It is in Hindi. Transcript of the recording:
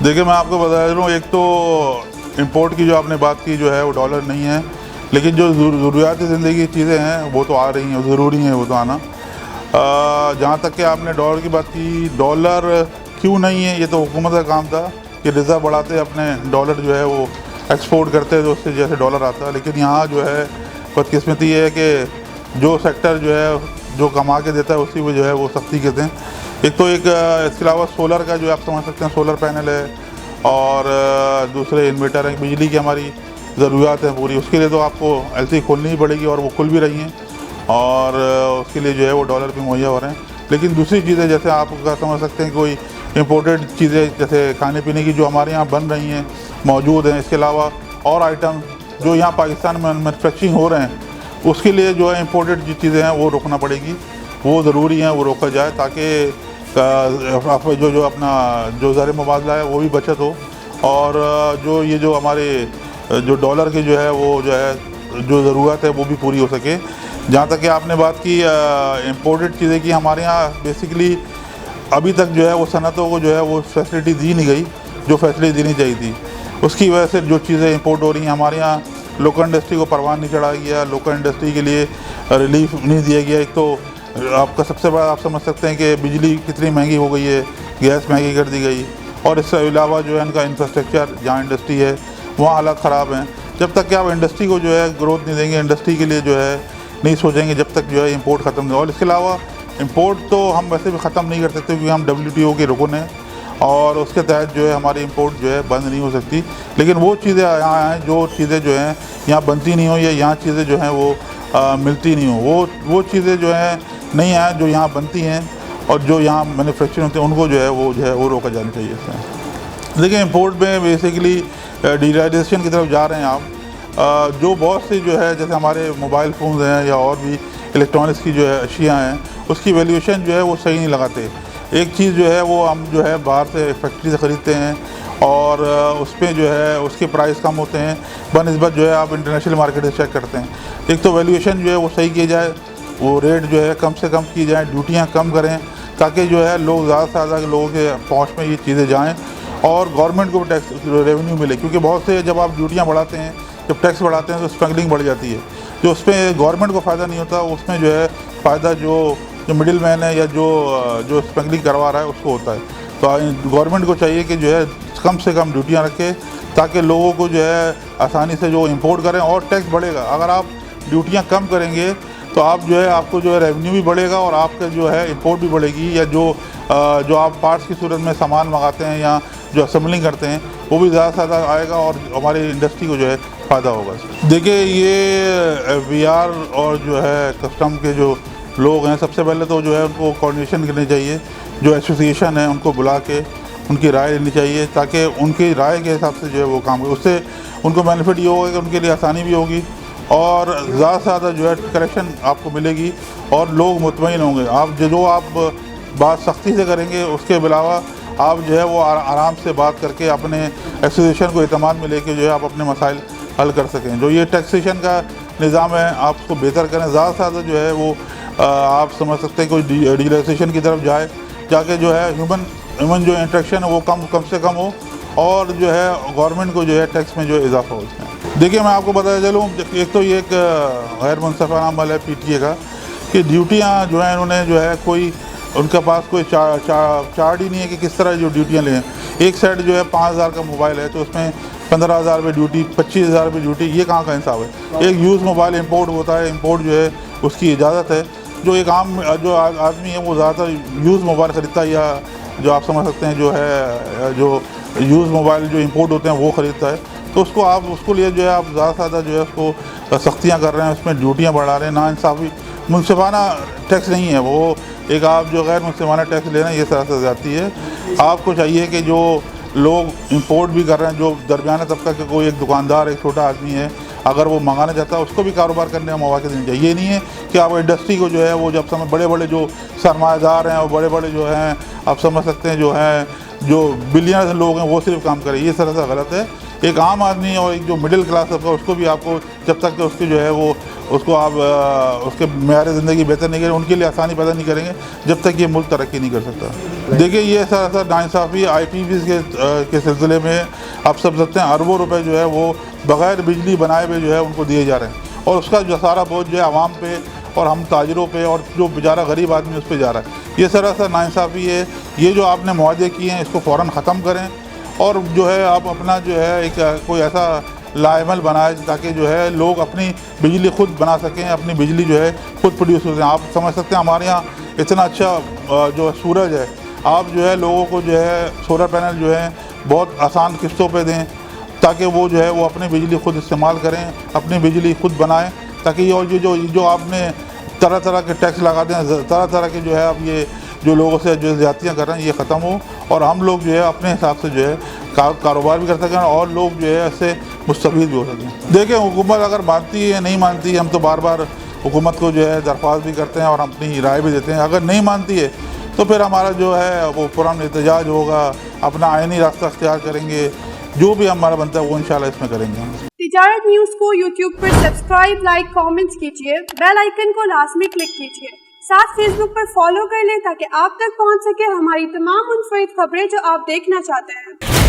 देखिए मैं आपको बता दे रहा हूँ, एक तो इंपोर्ट की जो आपने बात की जो है वो डॉलर नहीं है, लेकिन जो ज़रूरियाती ज़िंदगी की चीज़ें हैं वो तो आ रही हैं, ज़रूरी हैं वो तो आना। जहाँ तक कि आपने डॉलर की बात की, डॉलर क्यों नहीं है, ये तो हुकूमत का काम था कि रिज़र्व बढ़ाते अपने डॉलर जो है वो एक्सपोर्ट करते तो उससे जैसे डॉलर आता। लेकिन यहाँ जो है बदकिस्मती है कि जो सेक्टर जो है जो कमा के देता है उसी में जो है वो सख्ती कहते हैं। एक तो एक इसके अलावा सोलर का जो आप समझ सकते हैं, सोलर पैनल है और दूसरे इन्वर्टर हैं, बिजली की हमारी ज़रूरत है पूरी, उसके लिए तो आपको एलसी खोलनी ही पड़ेगी और वो खुल भी रही हैं और उसके लिए जो है वो डॉलर भी मुहैया हो रहे हैं। लेकिन दूसरी चीज़ें जैसे आप समझ सकते हैं कोई इम्पोर्टेड चीज़ें जैसे खाने पीने की जो हमारे यहाँ बन रही हैं मौजूद हैं, इसके अलावा और आइटम जो यहाँ पाकिस्तान में मैनुफैक्चरिंग हो रहे हैं उसके लिए जो है इम्पोर्टेड जो चीज़ें हैं वो रोकना पड़ेगी, वो ज़रूरी है वो रोका जाए ताकि जो अपना जो ज़र मुबादला है वो भी बचत हो और जो ये जो हमारे जो डॉलर के जो है वो जो है जो ज़रूरत है वो भी पूरी हो सके। जहाँ तक कि आपने बात की इम्पोर्टेड चीज़ें की, हमारे यहाँ बेसिकली अभी तक जो है वो सनतों को जो है वो फैसिलिटी दी नहीं गई जो फैसिलिटी देनी चाहिए थी। उसकी वजह से जो चीज़ें इंपोर्ट हो रही हैं हमारे यहाँ लोकल इंडस्ट्री को परवान नहीं चढ़ाया गया, लोकल इंडस्ट्री के लिए रिलीफ नहीं दिया गया। एक तो आपका सबसे बड़ा आप समझ सकते हैं कि बिजली कितनी महंगी हो गई है, गैस महंगी कर दी गई और इसके अलावा जो है इनका इंफ्रास्ट्रक्चर जहाँ इंडस्ट्री है वहाँ हालात ख़राब हैं। जब तक कि आप इंडस्ट्री को जो है ग्रोथ नहीं देंगे, इंडस्ट्री के लिए जो है नहीं सोचेंगे, जब तक जो है इंपोर्ट ख़त्म नहीं। और इसके अलावा इंपोर्ट तो हम वैसे भी ख़त्म नहीं कर सकते क्योंकि हम WTO के रुकन हैं और उसके तहत जो है हमारी इंपोर्ट जो है बंद नहीं हो सकती। लेकिन वो चीज़ें यहाँ हैं जो चीज़ें जो हैं यहाँ बनती नहीं हो या यहाँ चीज़ें जो हैं वो मिलती नहीं हो, वो चीज़ें जो हैं नहीं हैं जो यहाँ बनती हैं और जो यहाँ मैन्युफैक्चरिंग होती है उनको जो है वो रोका जाना चाहिए इसमें। देखिए इंपोर्ट में बेसिकली डिजिटाइजेशन की तरफ जा रहे हैं आप। जो बहुत सी जो है जैसे हमारे मोबाइल फ़ोन्स हैं या और भी इलेक्ट्रॉनिक्स की जो है अशिया हैं उसकी वैल्यूएशन जो है वो सही नहीं लगाते। एक चीज़ जो है वो हम जो है बाहर से फैक्ट्री से ख़रीदते हैं और उसमें जो है उसके प्राइस कम होते हैं बनिस्बत जो है आप इंटरनेशनल मार्केट से चेक करते हैं। एक तो वैल्यूएशन जो है वो सही की जाए, वो रेट जो है कम से कम की जाए, ड्यूटियाँ कम करें ताकि जो है लोग ज़्यादा से ज़्यादा लोगों के पहुँच में ये चीज़ें जाएँ और गवर्नमेंट को भी टैक्स रेवेन्यू मिले। क्योंकि बहुत से जब आप ड्यूटियाँ बढ़ाते हैं, जब टैक्स बढ़ाते हैं तो स्मगलिंग बढ़ जाती है, जो उसमें गवर्नमेंट को फ़ायदा नहीं होता, उसमें जो है फ़ायदा जो मिडिल मैन है या जो स्मगलिंग करवा रहा है उसको होता है। तो गवर्नमेंट को चाहिए कि जो है कम से कम ड्यूटियाँ रखे ताकि लोगों को जो है आसानी से जो इंपोर्ट करें और टैक्स बढ़ेगा। अगर आप ड्यूटियाँ कम करेंगे तो आप जो है आपको जो है रेवेन्यू भी बढ़ेगा और आपका जो है इंपोर्ट भी बढ़ेगी या जो आप पार्ट्स की सूरत में सामान मंगाते हैं या जो असेंबलिंग करते हैं वो भी ज़्यादा से ज़्यादा आएगा और हमारी इंडस्ट्री को जो है फ़ायदा होगा। देखिए ये VR और जो है कस्टम के जो लोग हैं सबसे पहले तो जो है उनको कोऑर्डिनेशन करनी चाहिए, जो एसोसिएशन है उनको बुला के उनकी राय लेनी चाहिए ताकि उनकी राय के हिसाब से जो है वो काम करे। उससे उनको बेनिफिट ये होगा कि उनके लिए आसानी भी होगी और ज़्यादा से ज़्यादा जो है करेक्शन आपको मिलेगी और लोग मुतमईन होंगे। आप जो आप बात सख्ती से करेंगे उसके अलावा आप जो है वो आराम से बात करके अपने एसोसिएशन को एतमाद में लेके जो है आप अपने मसाइल हल कर सकें। जो ये टैक्सेशन का निज़ाम है आप उसको बेहतर करें, ज़्यादा से ज़्यादा जो है वो आप समझ सकते हैं कोई डिजिटलाइजेशन की तरफ जाके जो है ह्यूमन जो इंटरेक्शन है वो कम से कम हो और जो है गवर्नमेंट को जो है टैक्स में जो है इजाफा हो इसमें। देखिए मैं आपको बताया चलूँ, एक तो ये एक गैर मुनसफ़ाना अमल है PTA का कि ड्यूटियाँ जो है इन्होंने जो है कोई उनके पास कोई चार्ट ही नहीं है कि किस तरह जो ड्यूटियाँ लें। एक सेट जो है 5000 का मोबाइल है तो उसमें 15,000 रुपये ड्यूटी, 25,000 रुपये ड्यूटी, ये कहाँ का इंसाफ है। एक यूज़ मोबाइल इंपोर्ट होता है, इंपोर्ट जो है उसकी इजाज़त है। जो एक आम जो आदमी है वो ज़्यादातर यूज़ मोबाइल ख़रीदता है या जो आप समझ सकते हैं जो है जो यूज़ मोबाइल जो इंपोर्ट होते हैं वो ख़रीदता है। तो उसको लिए जो है आप ज़्यादा से ज़्यादा जो है उसको सख्तियाँ कर रहे हैं, उसमें ड्यूटियाँ बढ़ा रहे हैं। नाइंसाफ़ी मुनसिफाना टैक्स नहीं है वो, एक आप जो गैर मुनसिफाना टैक्स ले रहे हैं ये सरासर ज़्यादती है। आपको चाहिए कि जो लोग इंपोर्ट भी कर रहे हैं, जो दरमियाना तबका के कोई एक दुकानदार एक छोटा आदमी है अगर वो मंगाना चाहता है उसको भी कारोबार करने का मौका देना चाहिए। ये नहीं है कि आप इंडस्ट्री को जो है वो जब समय बड़े जो सरमायादार हैं और बड़े जो हैं आप समझ सकते हैं जो हैं जो बिलियनर्स लोग हैं वो सिर्फ काम करें, ये सरासर गलत है। एक आम आदमी और एक जो मिडिल क्लास का, उसको भी आपको जब तक उसकी जो है वो उसको आप उसके मेयार ज़िंदगी बेहतर नहीं करें, उनके लिए आसानी पैदा नहीं करेंगे, जब तक ये मुल्क तरक्की नहीं कर सकता। देखिए ये सर नाइंसाफ़ी IPVs के सिलसिले में आप सब सकते हैं, अरबों रुपए जो है वो बग़ैर बिजली बनाए हुए जो है उनको दिए जा रहे हैं, और उसका जो सारा बोझ जो है आवाम पे और हम ताजिरों पे और जो बेचारा गरीब आदमी उस पर जा रहा है। ये सरासर नाइंसाफ़ी है। ये जो आपने मुआहदे किए हैं इसको फ़ौरन ख़त्म करें, और जो है आप अपना जो है एक कोई ऐसा लाएमल बनाए ताकि जो है लोग अपनी बिजली खुद बना सकें, अपनी बिजली जो है खुद प्रोड्यूस हो सकें। आप समझ सकते हैं हमारे यहाँ इतना अच्छा जो सूरज है, आप जो है लोगों को जो है सोलर पैनल जो है बहुत आसान किस्तों पे दें, ताकि वो जो है वो अपनी बिजली खुद इस्तेमाल करें, अपनी बिजली खुद बनाएं, ताकि ये और ये जो आपने तरह तरह के टैक्स लगा दें, तरह तरह के जो है अब ये जो लोगों से जो ज़्यादतियाँ कर रहे हैं ये ख़त्म हो, और हम लोग जो है अपने हिसाब से जो है कारोबार भी कर सकें और लोग जो है इससे मुस्तफ़ीद भी हो सकें। देखिए हुकूमत अगर मानती है नहीं मानती है, हम तो बार बार हुकूमत को जो है दरख्वास्त भी करते हैं और अपनी राय भी देते हैं। अगर नहीं मानती है तो फिर हमारा जो है वो पुराना एहतजाज होगा, अपना आइनी रास्ता अख्तियार करेंगे, जो भी हमारा बनता है वो इंशाल्लाह इसमें करेंगे। तिजारत न्यूज़ को यूट्यूब पर सब्सक्राइब, लाइक, कमेंट्स कीजिए, बेल आइकन को लाजमी क्लिक कीजिए, साथ फेसबुक पर फॉलो कर लें ताकि आप तक पहुंच सके हमारी तमाम मुनफरिद खबरें जो आप देखना चाहते हैं।